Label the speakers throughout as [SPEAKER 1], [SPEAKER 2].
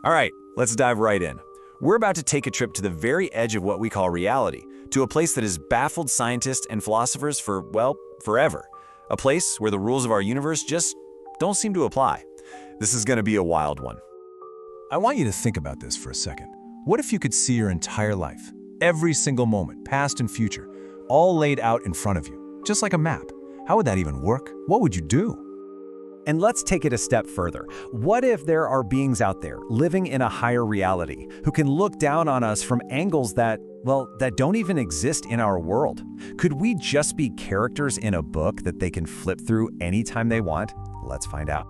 [SPEAKER 1] All right, let's dive right in. We're about to take a trip to the very edge of what we call reality, to a place that has baffled scientists and philosophers for, well, forever. A place where the rules of our universe just don't seem to apply. This is going to be a wild one.
[SPEAKER 2] I want you to think about this for a second. What if you could see your entire life, every single moment, past and future, all laid out in front of you, just like a map? How would that even work? What would you do?
[SPEAKER 3] And let's take it a step further. What if there are beings out there living in a higher reality who can look down on us from angles that don't even exist in our world? Could we just be characters in a book that they can flip through anytime they want? Let's find out.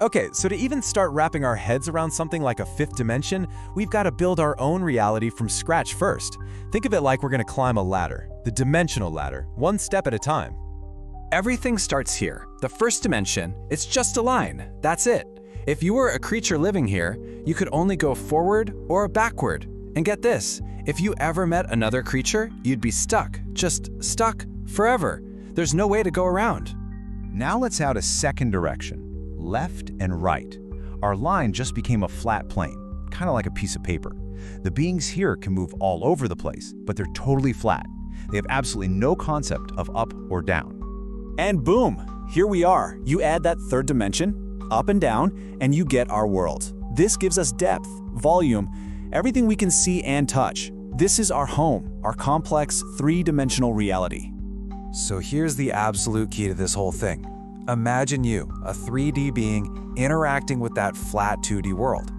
[SPEAKER 2] Okay, so to even start wrapping our heads around something like a fifth dimension, we've got to build our own reality from scratch first. Think of it like we're going to climb a ladder, the dimensional ladder, one step at a time.
[SPEAKER 4] Everything starts here. The first dimension, it's just a line. That's it. If you were a creature living here, you could only go forward or backward. And get this, if you ever met another creature, you'd be stuck, just stuck forever. There's no way to go around.
[SPEAKER 3] Now let's add a second direction, left and right. Our line just became a flat plane, kind of like a piece of paper. The beings here can move all over the place, but they're totally flat. They have absolutely no concept of up or down.
[SPEAKER 1] And boom, here we are. You add that third dimension, up and down, and you get our world. This gives us depth, volume, everything we can see and touch. This is our home, our complex three-dimensional reality.
[SPEAKER 4] So here's the absolute key to this whole thing. Imagine you, a 3D being, interacting with that flat 2D world.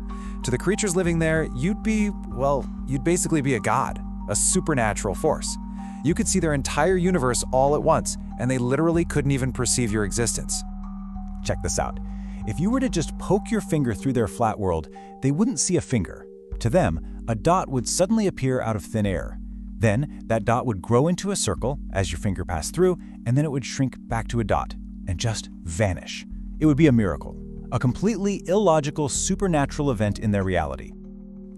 [SPEAKER 4] To the creatures living there, you'd basically be a god, a supernatural force. You could see their entire universe all at once, and they literally couldn't even perceive your existence.
[SPEAKER 3] Check this out. If you were to just poke your finger through their flat world, they wouldn't see a finger. To them, a dot would suddenly appear out of thin air. Then, that dot would grow into a circle as your finger passed through, and then it would shrink back to a dot and just vanish. It would be a miracle, a completely illogical supernatural event in their reality.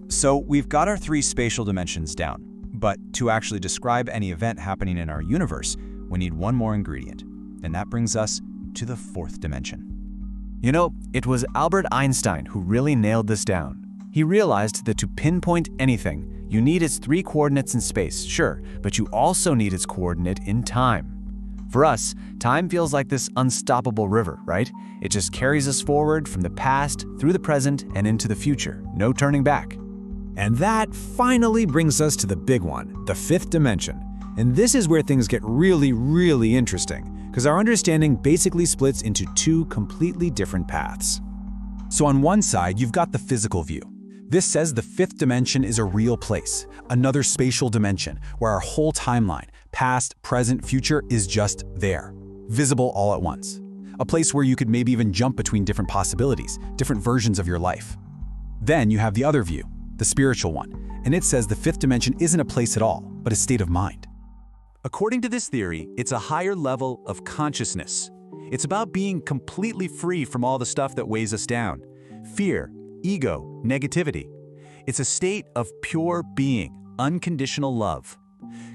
[SPEAKER 3] So we've got our three spatial dimensions down, but to actually describe any event happening in our universe, we need one more ingredient, and that brings us to the fourth dimension. You know, it was Albert Einstein who really nailed this down. He realized that to pinpoint anything, you need its three coordinates in space, sure, but you also need its coordinate in time. For us, time feels like this unstoppable river, right? It just carries us forward from the past, through the present, and into the future. No turning back.
[SPEAKER 2] And that finally brings us to the big one, the fifth dimension. And this is where things get really, really interesting, because our understanding basically splits into two completely different paths. So on one side, you've got the physical view. This says the fifth dimension is a real place, another spatial dimension, where our whole timeline, past, present, future, is just there, visible all at once. A place where you could maybe even jump between different possibilities, different versions of your life. Then you have the other view, the spiritual one, and it says the fifth dimension isn't a place at all, but a state of mind.
[SPEAKER 1] According to this theory, it's a higher level of consciousness. It's about being completely free from all the stuff that weighs us down. Fear, ego, negativity. It's a state of pure being, unconditional love.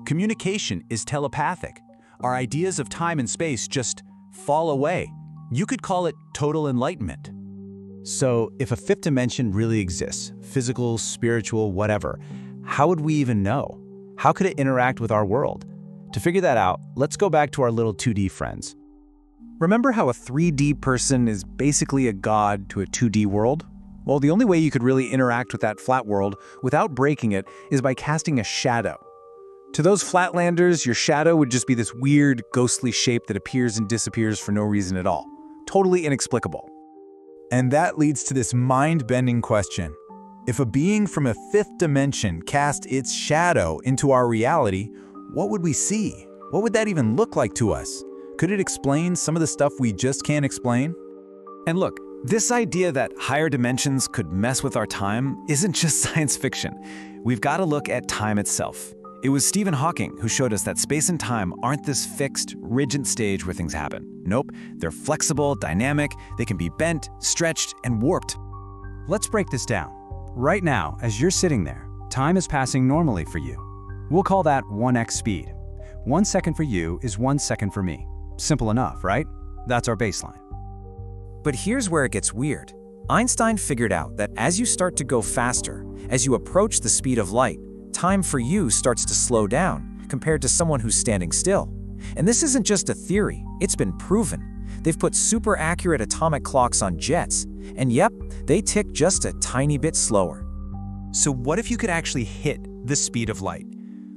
[SPEAKER 1] Communication is telepathic. Our ideas of time and space just fall away. You could call it total enlightenment.
[SPEAKER 3] So if a fifth dimension really exists, physical, spiritual, whatever, how would we even know? How could it interact with our world? To figure that out, let's go back to our little 2D friends. Remember how a 3D person is basically a god to a 2D world? Well, the only way you could really interact with that flat world without breaking it is by casting a shadow. To those flatlanders, your shadow would just be this weird, ghostly shape that appears and disappears for no reason at all. Totally inexplicable.
[SPEAKER 2] And that leads to this mind-bending question. If a being from a fifth dimension cast its shadow into our reality, what would we see? What would that even look like to us? Could it explain some of the stuff we just can't explain?
[SPEAKER 3] And look, this idea that higher dimensions could mess with our time isn't just science fiction. We've got to look at time itself. It was Stephen Hawking who showed us that space and time aren't this fixed, rigid stage where things happen. Nope, they're flexible, dynamic, they can be bent, stretched, and warped. Let's break this down. Right now, as you're sitting there, time is passing normally for you. We'll call that 1x speed. 1 second for you is 1 second for me. Simple enough, right? That's our baseline.
[SPEAKER 4] But here's where it gets weird. Einstein figured out that as you start to go faster, as you approach the speed of light, time for you starts to slow down compared to someone who's standing still. And this isn't just a theory, it's been proven. They've put super accurate atomic clocks on jets, and yep, they tick just a tiny bit slower.
[SPEAKER 1] So what if you could actually hit the speed of light?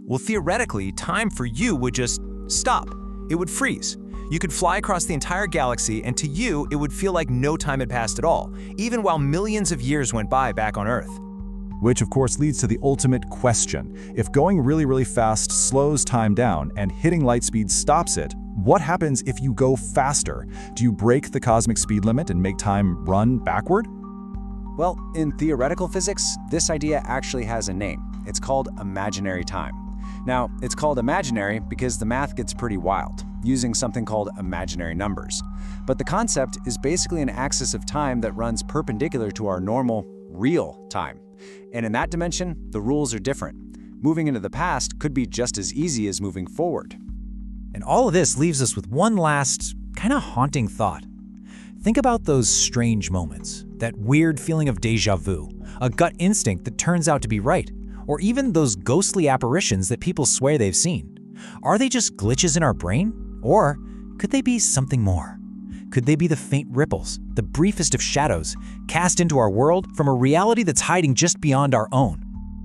[SPEAKER 1] Well, theoretically, time for you would just stop. It would freeze. You could fly across the entire galaxy, and to you, it would feel like no time had passed at all, even while millions of years went by back on Earth.
[SPEAKER 3] Which of course leads to the ultimate question. If going really, really fast slows time down and hitting light speed stops it, what happens if you go faster? Do you break the cosmic speed limit and make time run backward?
[SPEAKER 2] Well, in theoretical physics, this idea actually has a name. It's called imaginary time. Now, it's called imaginary because the math gets pretty wild, using something called imaginary numbers. But the concept is basically an axis of time that runs perpendicular to our normal, real time. And in that dimension, the rules are different. Moving into the past could be just as easy as moving forward.
[SPEAKER 4] And all of this leaves us with one last, kind of haunting thought. Think about those strange moments, that weird feeling of déjà vu, a gut instinct that turns out to be right, or even those ghostly apparitions that people swear they've seen. Are they just glitches in our brain? Or could they be something more? Could they be the faint ripples, the briefest of shadows, cast into our world from a reality that's hiding just beyond our own?